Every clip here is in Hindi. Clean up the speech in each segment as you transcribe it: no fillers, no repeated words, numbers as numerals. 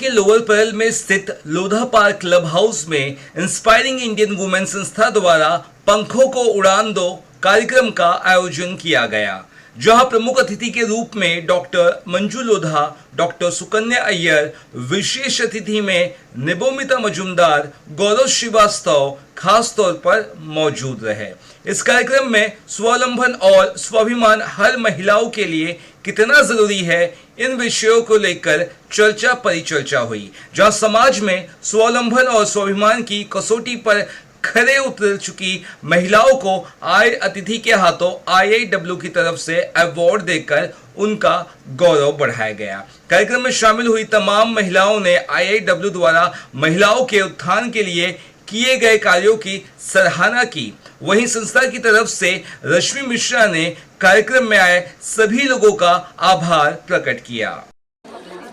के लोअर परल में स्थित लोधा पार्क क्लब हाउस में इंस्पायरिंग इंडियन वुमेन संस्था द्वारा पंखों को उड़ान दो कार्यक्रम का आयोजन किया गया, जहां प्रमुख अतिथि के रूप में डॉक्टर मंजू लोधा, डॉक्टर सुकन्या अय्यर, विशेष अतिथि में निबोमिता मजुमदार, गौरव श्रीवास्तव खास तौर पर मौजूद रहे। इस कार्यक्रम में स्वावलंबन और स्वाभिमान हर महिलाओं के लिए कितना जरूरी है, इन विषयों को लेकर चर्चा परिचर्चा हुई, जहां समाज में स्वावलंबन और स्वाभिमान की कसौटी पर खरे उतर चुकी महिलाओं को आए अतिथि के हाथों IIW की तरफ से अवार्ड देकर उनका गौरव बढ़ाया गया। कार्यक्रम में शामिल हुई तमाम महिलाओं ने IIW द्वारा महिलाओं के उत्थान के लिए किए गए कार्यों की सराहना की। वहीं संस्था की तरफ से रश्मि मिश्रा ने कार्यक्रम में आए सभी लोगों का आभार प्रकट किया।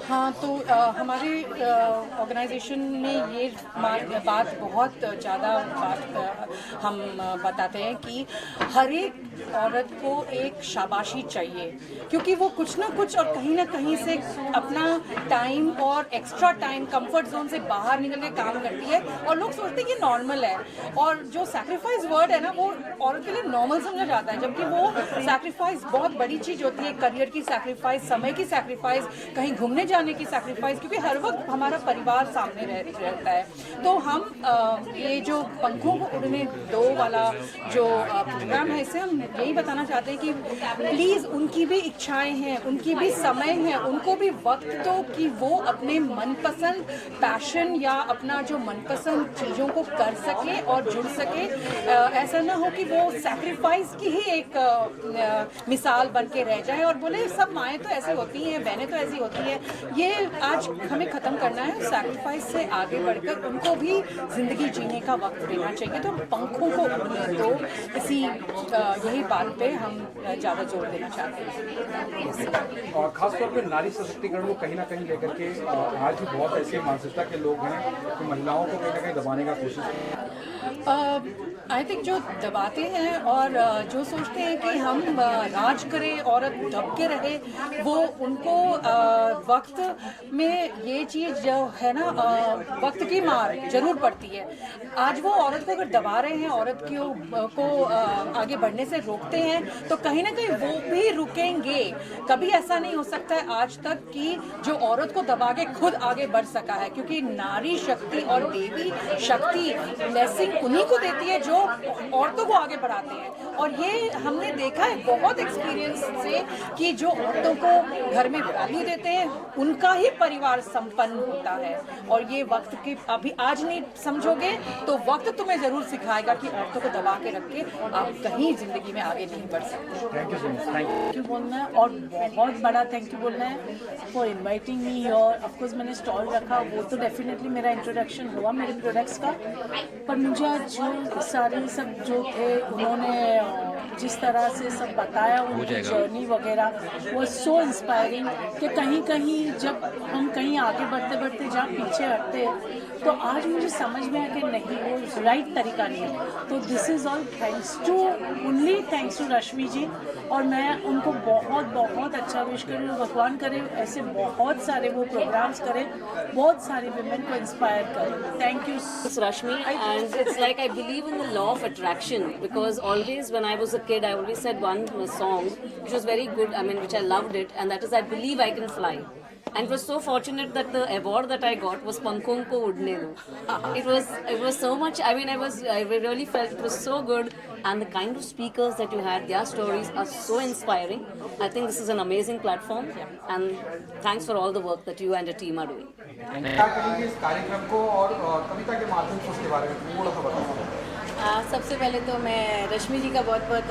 हाँ, तो हमारे ऑर्गेनाइजेशन में ये बात बहुत ज़्यादा हम बताते हैं कि हर एक औरत को एक शाबाशी चाहिए, क्योंकि वो कुछ ना कुछ और कहीं ना कहीं से अपना टाइम और एक्स्ट्रा टाइम कंफर्ट जोन से बाहर निकल के काम करती है, और लोग सोचते हैं कि नॉर्मल है। और जो सैक्रिफाइस वर्ड है ना, वो औरत के लिए नॉर्मल समझा जाता है, जबकि वो सैक्रिफाइस बहुत बड़ी चीज़ होती है। करियर की सैक्रिफाइस, समय की सैक्रिफाइस, कहीं घूमने जाने की सैक्रिफाइस, क्योंकि हर वक्त हमारा परिवार सामने रहता है। तो हम ये जो पंखों को उड़ने दो वाला जो प्रोग्राम है, इससे हम यही बताना चाहते हैं कि प्लीज़ उनकी भी इच्छाएं हैं, उनकी भी समय है, उनको भी वक्त दो कि वो अपने मनपसंद पैशन या अपना जो मनपसंद चीज़ों को कर सके और जुड़ सके। ऐसा ना हो कि वो सैक्रिफाइस की ही एक मिसाल बन के रह जाए और बोले सब माएँ तो ऐसी होती हैं, बहनें तो ऐसी होती हैं। ये आज हमें ख़त्म करना है। सैक्रिफाइस से आगे बढ़कर उनको भी ज़िंदगी जीने का वक्त देना चाहिए। तो पंखों को उड़ने दो, इसी यही बात पे हम ज़्यादा जोर देना चाहते हैं। और ख़ासतौर पर नारी सशक्तिकरण को कहीं ना कहीं लेकर के आज भी बहुत ऐसे मानसिकता के लोग हैं कि महिलाओं को कहीं ना कहीं दबाने का कोशिश आई थिंक जो दबाते हैं और जो सोचते हैं कि हम राज करें, औरत दब के रहे, वो उनको वक्त में ये चीज़ जो है ना, वक्त की मार जरूर पड़ती है। आज वो औरत को अगर दबा रहे हैं, औरत को आगे बढ़ने से रोकते हैं, तो कहीं ना कहीं वो भी रुकेंगे। कभी ऐसा नहीं हो सकता है आज तक कि जो औरत को दबा के खुद आगे बढ़ सका है, क्योंकि नारी शक्ति और देवी शक्ति ब्लेसिंग उन्हीं को देती है जो औरतों को आगे बढ़ाते हैं। और ये हमने देखा है बहुत एक्सपीरियंस से कि जो औरतों को घर में वैल्यू देते हैं, उनका ही परिवार संपन्न होता है। और ये वक्त के अभी आज नहीं समझोगे तो वक्त तुम्हें जरूर सिखाएगा कि औरतों को दबा के रख के आप कहीं जिंदगी में आगे नहीं बढ़ सकते। Thank you so much. Thank you बोलना है, और बहुत बड़ा थैंक यू बोलना है फॉर इनवाइटिंग मी। और ऑफकोर्स मैंने स्टॉल रखा, वो तो डेफिनेटली मेरा इंट्रोडक्शन हुआ मेरे प्रोडक्ट्स का, पर मुझे आज जो सारे सब जो थे उन्होंने जिस तरह से सब बताया, उनकी जर्नी वगैरह वो सो इंस्पायरिंग कि कहीं कहीं जब हम कहीं आगे बढ़ते बढ़ते जहाँ पीछे हटते, तो आज मुझे समझ में आया कि नहीं, वो राइट तरीका नहीं है। तो this is all only thanks to Rashmi ji, और मैं उनको बहुत बहुत अच्छा विश करूँ। भगवान करे ऐसे बहुत सारे वो प्रोग्राम्स करें, बहुत सारे वुमेन को इंस्पायर करें। Thank you. It's Rashmi, and it's like I believe in the law of attraction, because always when I was a kid I always said one song which was very good, I mean which I loved it, and that is I believe I can fly. And it was so fortunate that the award that I got was Pankhon ko udne do. It was so much, I mean I really felt it was so good, and the kind of speakers that you had, their stories are so inspiring. I think this is an amazing platform, and thanks for all the work that you and your team are doing. क्या कहेंगे इस कार्यक्रम को और कविता के माध्यम से उसके बारे में थोड़ा सा बताओ। सबसे पहले तो मैं रश्मि जी का बहुत बहुत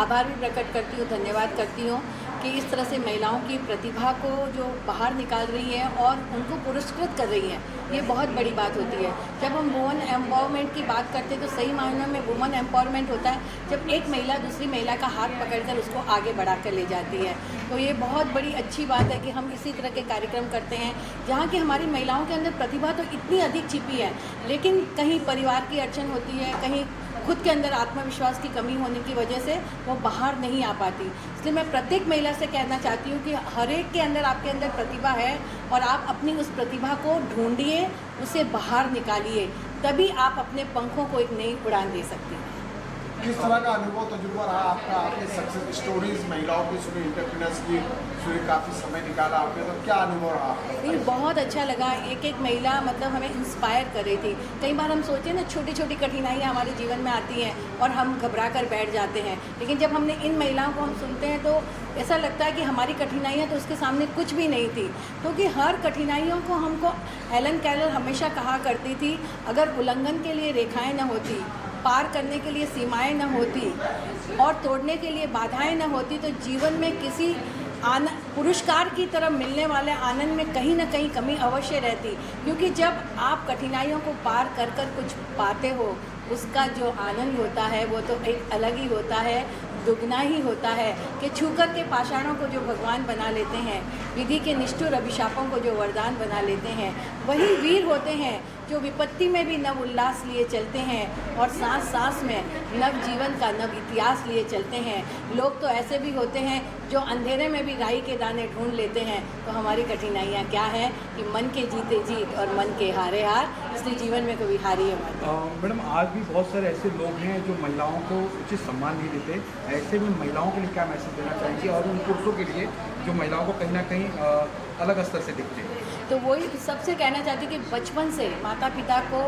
आभार भी प्रकट करती हूँ, धन्यवाद करती हूँ कि इस तरह से महिलाओं की प्रतिभा को जो बाहर निकाल रही है और उनको पुरस्कृत कर रही है। ये बहुत बड़ी बात होती है। जब हम वुमन एम्पावरमेंट की बात करते हैं तो सही मायनों में वुमन एम्पावरमेंट होता है जब एक महिला दूसरी महिला का हाथ पकड़कर उसको आगे बढ़ा कर ले जाती है। तो ये बहुत बड़ी अच्छी बात है कि हम इसी तरह के कार्यक्रम करते हैं जहाँ की हमारी महिलाओं के अंदर प्रतिभा तो इतनी अधिक छिपी है, लेकिन कहीं परिवार की अड़चन होती है, कहीं खुद के अंदर आत्मविश्वास की कमी होने की वजह से वो बाहर नहीं आ पाती। इसलिए मैं प्रत्येक महिला से कहना चाहती हूँ कि हर एक के अंदर, आपके अंदर प्रतिभा है और आप अपनी उस प्रतिभा को ढूंढिए, उसे बाहर निकालिए, तभी आप अपने पंखों को एक नई उड़ान दे सकती हैं। किस तरह का अनुभव तजुर्बा रहा आपका? आपने सक्सेस स्टोरीज महिलाओं की सुनी, एंटरप्रेन्योर्स की सुनी, काफ़ी समय निकाला आपने, तो क्या अनुभव रहा आपका? नहीं, बहुत अच्छा लगा। एक एक महिला मतलब हमें इंस्पायर कर रही थी। कई बार हम सोचते हैं ना, छोटी छोटी कठिनाइयाँ हमारे जीवन में आती हैं और हम घबरा कर बैठ जाते हैं, लेकिन जब हमने इन महिलाओं को हम सुनते हैं तो ऐसा लगता है कि हमारी कठिनाइयाँ तो उसके सामने कुछ भी नहीं थी, क्योंकि हर कठिनाइयों को हमको हेलन केलर हमेशा कहा करती थी, अगर उल्लंघन के लिए रेखाएं न होती, पार करने के लिए सीमाएं न होती और तोड़ने के लिए बाधाएं न होती, तो जीवन में किसी पुरस्कार की तरफ मिलने वाले आनंद में कहीं ना कहीं कमी अवश्य रहती। क्योंकि जब आप कठिनाइयों को पार कर कर कुछ पाते हो, उसका जो आनंद होता है वो तो एक अलग ही होता है, दुगना ही होता है। कि छूकर के पाषाणों को जो भगवान बना लेते हैं, विधि के निष्ठुर अभिशापों को जो वरदान बना लेते हैं, वही वीर होते हैं जो विपत्ति में भी नव उल्लास लिए चलते हैं और सांस सांस में नव जीवन का नव इतिहास लिए चलते हैं। लोग तो ऐसे भी होते हैं जो अंधेरे में भी राई के दाने ढूंढ लेते हैं। तो हमारी कठिनाइयाँ क्या हैं कि मन के जीते जीत और मन के हारे हार, इसलिए जीवन में कभी हारी है मत। मैडम, आज भी बहुत सारे ऐसे लोग हैं जो महिलाओं को उचित सम्मान नहीं देते, ऐसे में महिलाओं के लिए क्या मैसेज देना चाहेंगे और उन पुरुषों के लिए जो महिलाओं को कहीं ना कहीं अलग स्तर से दिखते हैं? तो वही सबसे कहना चाहती कि बचपन से माता पिता को,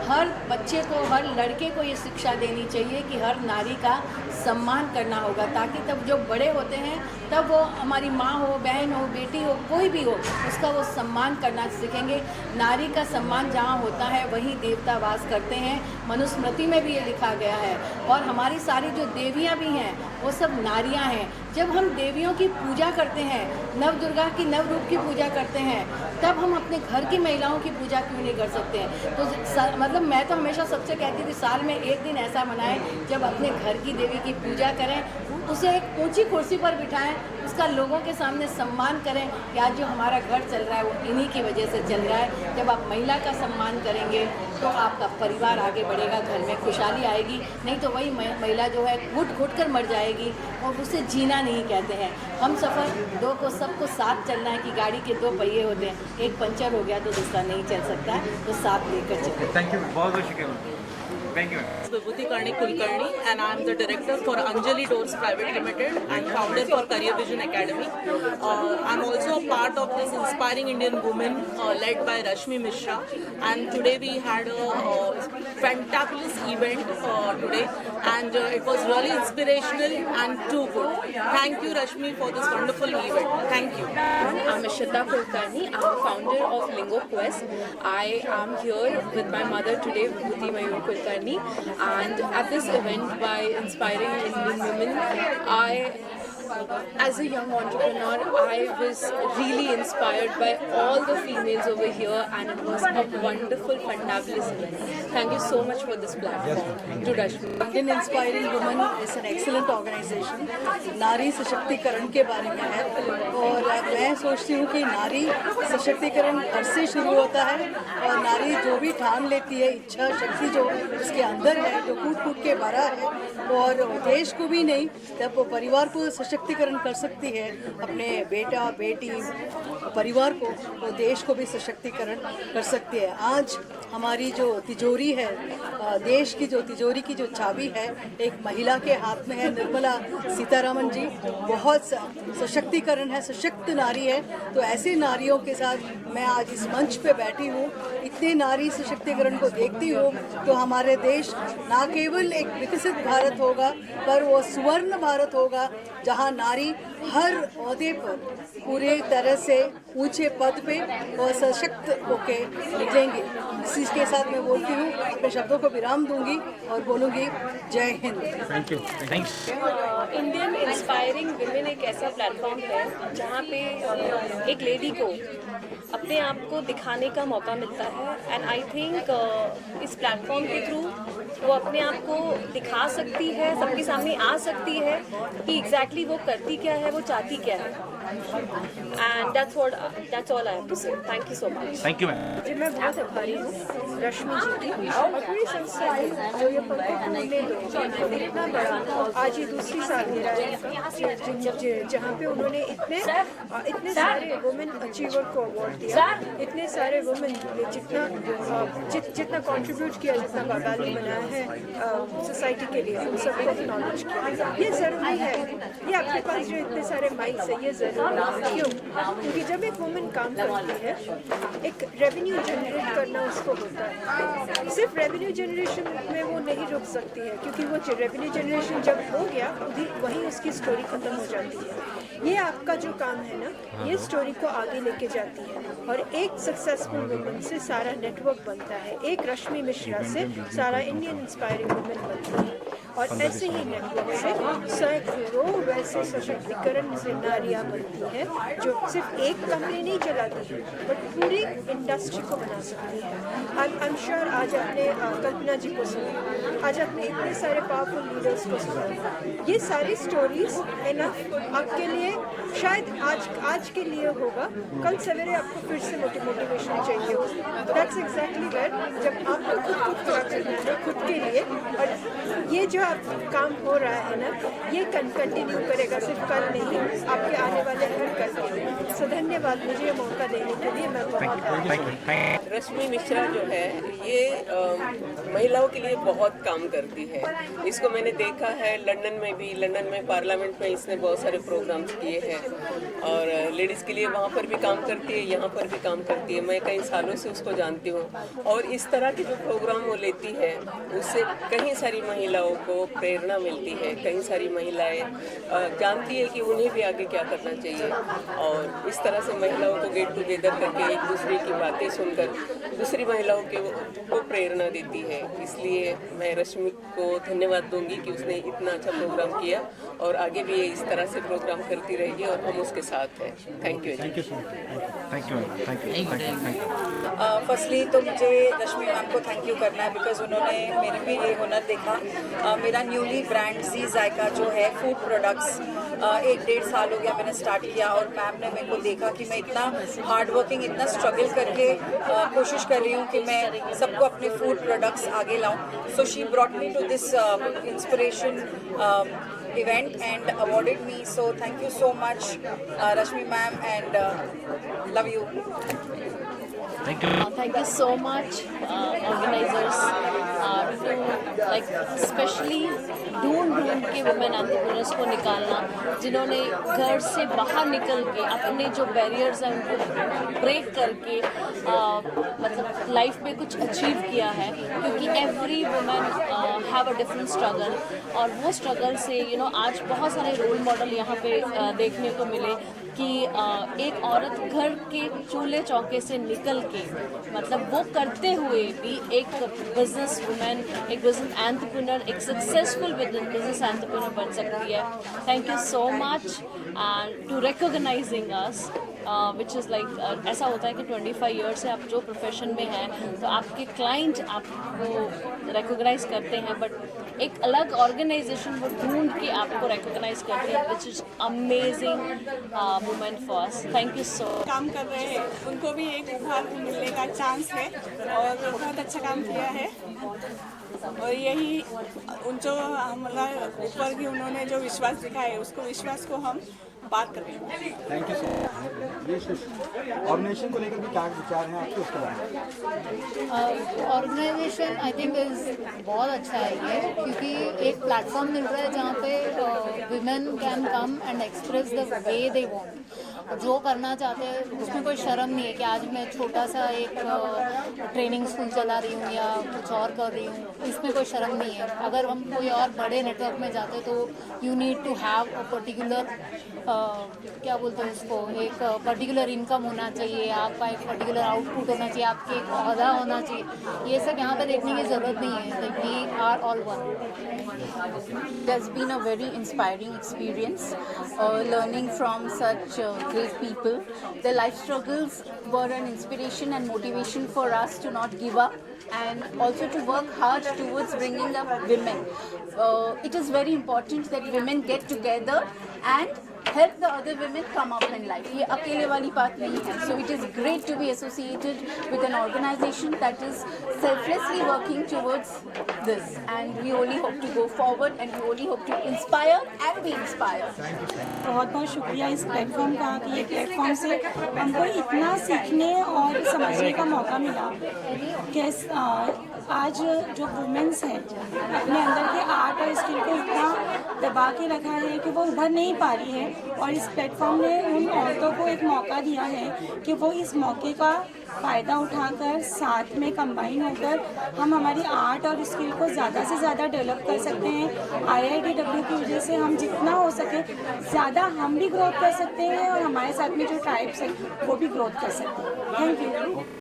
हर बच्चे को, हर लड़के को ये शिक्षा देनी चाहिए कि हर नारी का सम्मान करना होगा, ताकि तब जो बड़े होते हैं तब वो हमारी माँ हो, बहन हो, बेटी हो, कोई भी हो, उसका वो सम्मान करना सीखेंगे। नारी का सम्मान जहाँ होता है वहीं देवता वास करते हैं, मनुस्मृति में भी ये लिखा गया है। और हमारी सारी जो देवियाँ भी हैं वो सब नारियाँ हैं। जब हम देवियों की पूजा करते हैं, नव दुर्गा की नव रूप की पूजा करते हैं, तब हम अपने घर की महिलाओं की पूजा क्यों नहीं कर सकते हैं? तो मतलब मैं तो हमेशा सबसे कहती थी, साल में एक दिन ऐसा मनाएं जब अपने घर की देवी की पूजा करें, उसे एक ऊंची कुर्सी पर बिठाएं, उसका लोगों के सामने सम्मान करें कि आज जो हमारा घर चल रहा है वो इन्हीं की वजह से चल रहा है। जब आप महिला का सम्मान करेंगे तो आपका परिवार आगे बढ़ेगा, घर में खुशहाली आएगी। नहीं तो वही महिला जो है घुट घुट कर मर जाएगी, और उसे जीना नहीं कहते हैं। हम सफ़र दो को, सबको साथ चलना है कि गाड़ी के दो पहिए होते हैं, एक पंचर हो गया तो दूसरा नहीं चल सकता, तो साथ लेकर चलते। थैंक यू, बहुत बहुत शुक्रिया। Thank you. Vibhuti Karnik Kulkarni, and I am the director for Anjali Doors Private Limited and founder for Career Vision Academy. I am also a part of this Inspiring Indian Women led by Rashmi Mishra, and today we had a fantabulous event today, and it was really inspirational and too good. Thank you Rashmi for this wonderful event. Thank you. I'm Ishita Kulkarni. I'm a founder of Lingo Quest. I am here with my mother today, Vibhuti Mayur Kulkarni. And at this event by Inspiring Indian Women, as a young entrepreneur, I was really inspired by all the females over here, and it was a wonderful, fantabulous event. Thank you so much for this platform. To Rashmi. Indian inspiring woman is an excellent organization, नारी सशक्तिकरण के बारे में है। और मैं सोचती हूँ कि नारी सशक्तिकरण घर से शुरू होता है, और नारी जो भी ठान लेती है, इच्छा शक्ति जो उसके अंदर है, जो कूट कूट के भरा है, और देश को भी नहीं, जब वो परिवार को सशक्तिकरण कर सकती है, अपने बेटा बेटी परिवार को, तो देश को भी सशक्तिकरण कर सकती है। आज हमारी जो तिजोरी है, देश की जो तिजोरी की जो चाबी है, एक महिला के हाथ में है, निर्मला सीतारामन जी। बहुत सशक्तिकरण है, सशक्त नारी है। तो ऐसे नारियों के साथ मैं आज इस मंच पे बैठी हूँ, इतने नारी सशक्तिकरण को देखती हूँ, तो हमारे देश ना केवल एक विकसित भारत होगा, पर वो सुवर्ण भारत होगा, जहाँ नारी हर ओहदे पर पूरे तरह से ऊंचे पद पे और सशक्त होके निकलेंगे। इसी के साथ मैं बोलती हूँ, अपने शब्दों को विराम दूंगी और बोलूँगी जय Hind. Thank you. Thanks. Indian inspiring women एक ऐसा प्लेटफॉर्म है जहाँ पे एक लेडी को अपने आप को दिखाने का मौका मिलता है, एंड आई थिंक इस प्लेटफॉर्म के थ्रू वो अपने आप को दिखा सकती है, सबके सामने आ सकती है कि एग्जैक्टली वो करती क्या है, वो चाहती क्या है। And that's all I have to say. Thank you so much. Thank you ma'am. जी, मैं बहुत आभारी हूँ रश्मि जी की। और पूरी संस्था जो ये पंखों को उड़ने दो इतना बड़ा आज ये दूसरी सालगिरह है इनका, जहाँ पे उन्होंने इतने सारे वुमेन अचीवर को अवार्ड दिया, इतने सारे वुमेन ने जितना कंट्रीब्यूट किया, जितना बाबाली बनाया है सोसाइटी के लिए, उन सबको एक्नॉलेज किया। ये ज़रूरी है, ये आपके पास जो इतने सारे माइक्स है ये ज़रूरी है। क्यों? क्योंकि जब एक वुमेन काम करती है, एक रेवेन्यू जनरेट करना उसको होता है। सिर्फ रेवेन्यू जनरेशन में वो नहीं रुक सकती है, क्योंकि वो रेवेन्यू जनरेशन जब हो गया वहीं उसकी स्टोरी खत्म हो जाती है। ये आपका जो काम है ना, ये स्टोरी को आगे लेके जाती है, और एक सक्सेसफुल वुमेन से सारा नेटवर्क बनता है, एक रश्मि मिश्रा से सारा इंडियन इंस्पायरिंग वुमेन बनती है, और ऐसे ही नेटवर्क से सैकड़ों वैसे सशक्तिकरण से नारियाँ बनती है जो सिर्फ एक कंपनी नहीं चलाती है बट पूरी इंडस्ट्री को बना सकती है। आई एम श्योर आज आपने कल्पना जी को सुना, आज आपने इतने सारे पावरफुल लीडर्स को सुना, ये सारी स्टोरीज इनफ आपके लिए शायद आज के लिए होगा, कल सवेरे आपको फिर से मोटिवेशन चाहिए होगा। दैट्स एग्जैक्टली वेयर जब आपको खुद खड़ा करना है खुद के लिए, और ये जो काम हो रहा है ना, ये कंटिन्यू करेगा, सिर्फ कल नहीं, आपके आने वाले हर कल के लिए। सो धन्यवाद मुझे ये मौका देने के लिए। मैं बहुत रश्मि मिश्रा जो है ये महिलाओं के लिए बहुत काम करती है। इसको मैंने देखा है लंदन में पार्लियामेंट में इसने बहुत सारे प्रोग्राम्स किए हैं, और लेडीज़ के लिए वहाँ पर भी काम करती है, यहाँ पर भी काम करती है। मैं कई सालों से उसको जानती हूँ, और इस तरह के जो प्रोग्राम वो लेती है उससे कई सारी महिलाओं को प्रेरणा मिलती है। कई सारी महिलाएं जानती है कि उन्हें भी आगे क्या करना चाहिए, और इस तरह से महिलाओं को गेट टुगेदर करके एक दूसरे की बातें सुनकर दूसरी महिलाओं को प्रेरणा देती है। इसलिए मैं रश्मि को धन्यवाद दूंगी कि उसने इतना अच्छा प्रोग्राम किया, और आगे भी ये इस तरह से प्रोग्राम करती रहेगी, और हम उसके साथ हैं। Thank you. फर्स्टली तो मुझे रश्मि मैम को थैंक यू करना है, बिकॉज उन्होंने मेरे में ये हुनर देखा। मेरा न्यूली ब्रांड जी जायका जो है फूड प्रोडक्ट्स 1-1.5 साल हो गया मैंने स्टार्ट किया, और मैम ने मेरे को देखा कि मैं इतना हार्ड वर्किंग, इतना स्ट्रगल करके कोशिश कर रही हूँ कि मैं सबको अपने फूड प्रोडक्ट्स आगे लाऊं। So she brought me to this inspiration event and awarded me, so thank you so much Rashmi ma'am, and love you. Thank you so much organizers to like especially ढूंढ के वुमेन एंटरप्रेन्योर्स को निकालना, जिन्होंने घर से बाहर निकल के अपने जो बैरियर्स हैं उनको ब्रेक करके मतलब लाइफ में कुछ अचीव किया है। क्योंकि every women have a different struggle, और वो स्ट्रगल से आज बहुत सारे रोल मॉडल यहाँ पे देखने को मिले कि एक औरत घर के चूल्हे चौके से निकल के मतलब वो करते हुए भी एक बिजनेस वुमेन, एक बिजनेस एंटरप्रेन्योर, एक सक्सेसफुल बिजनेस एंटरप्रेन्योर बन सकती है। Thank you so much to recognizing us, which is like ऐसा होता है कि 25 ईयर्स से आप जो प्रोफेशन में हैं तो आपके क्लाइंट आपको रिकॉग्नाइज करते हैं, बट एक अलग ऑर्गेनाइजेशन वो ढूंढ के आपको रिकॉग्नाइज करती है, which is amazing moment for us. Thank you so much. काम कर रहे हैं उनको भी एक उपहार मिलने का चांस है, और बहुत अच्छा काम किया है, और यही उन जो हमारा ऊपर भी उन्होंने जो विश्वास दिखाया है उसको विश्वास को हम बात करें। Thank you so much. Organization को लेकर भी क्या विचार हैं आपके उसके बारे में? ऑर्गेनाइजेशन आई थिंक इज़ बहुत अच्छा है ये, क्योंकि एक प्लेटफॉर्म मिल रहा है जहाँ पे women can come and express the way they want, जो करना चाहते हैं उसमें कोई शर्म नहीं है कि आज मैं छोटा सा एक ट्रेनिंग स्कूल चला रही हूँ या कुछ और कर रही हूँ, इसमें कोई शर्म नहीं है। अगर हम कोई और बड़े नेटवर्क में जाते तो you need to have a particular क्या बोलते हैं उसको, एक पर्टिकुलर इनकम होना चाहिए, आपका एक पर्टिकुलर आउटपुट होना चाहिए, आपके एक ओहदा होना चाहिए। ये सब यहाँ पे देखने की ज़रूरत नहीं है। That we are all one. There's been a very inspiring experience learning from such great people. Their life struggles were an inspiration and motivation for us to not give up, and also to work hard towards bringing up women. It is very important that women get together and help the other women come up in life. ये अकेले वाली बात नहीं है. So it is great to be associated with an organization that is selflessly working towards this, and we only hope to go forward and we only hope to inspire and be inspired. बहुत बहुत शुक्रिया इस प्लेटफॉर्म का कि ये प्लेटफॉर्म से हमको इतना सीखने और समझने का मौका मिला कि आज जो वुमेन्स हैं अपने अंदर के आर्ट और स्किल को इतना दबा के रखा है कि वो उभर नहीं पा रही है, और इस प्लेटफॉर्म ने उन औरतों को एक मौका दिया है कि वो इस मौके का फ़ायदा उठाकर साथ में कंबाइन होकर हम हमारी आर्ट और स्किल को ज़्यादा से ज़्यादा डेवलप कर सकते हैं. IITW की वजह से हम जितना हो सके ज़्यादा हम भी ग्रोथ कर सकते हैं और हमारे साथ में जो ट्राइब्स हैं वो भी ग्रोथ कर सकते हैं. Thank you.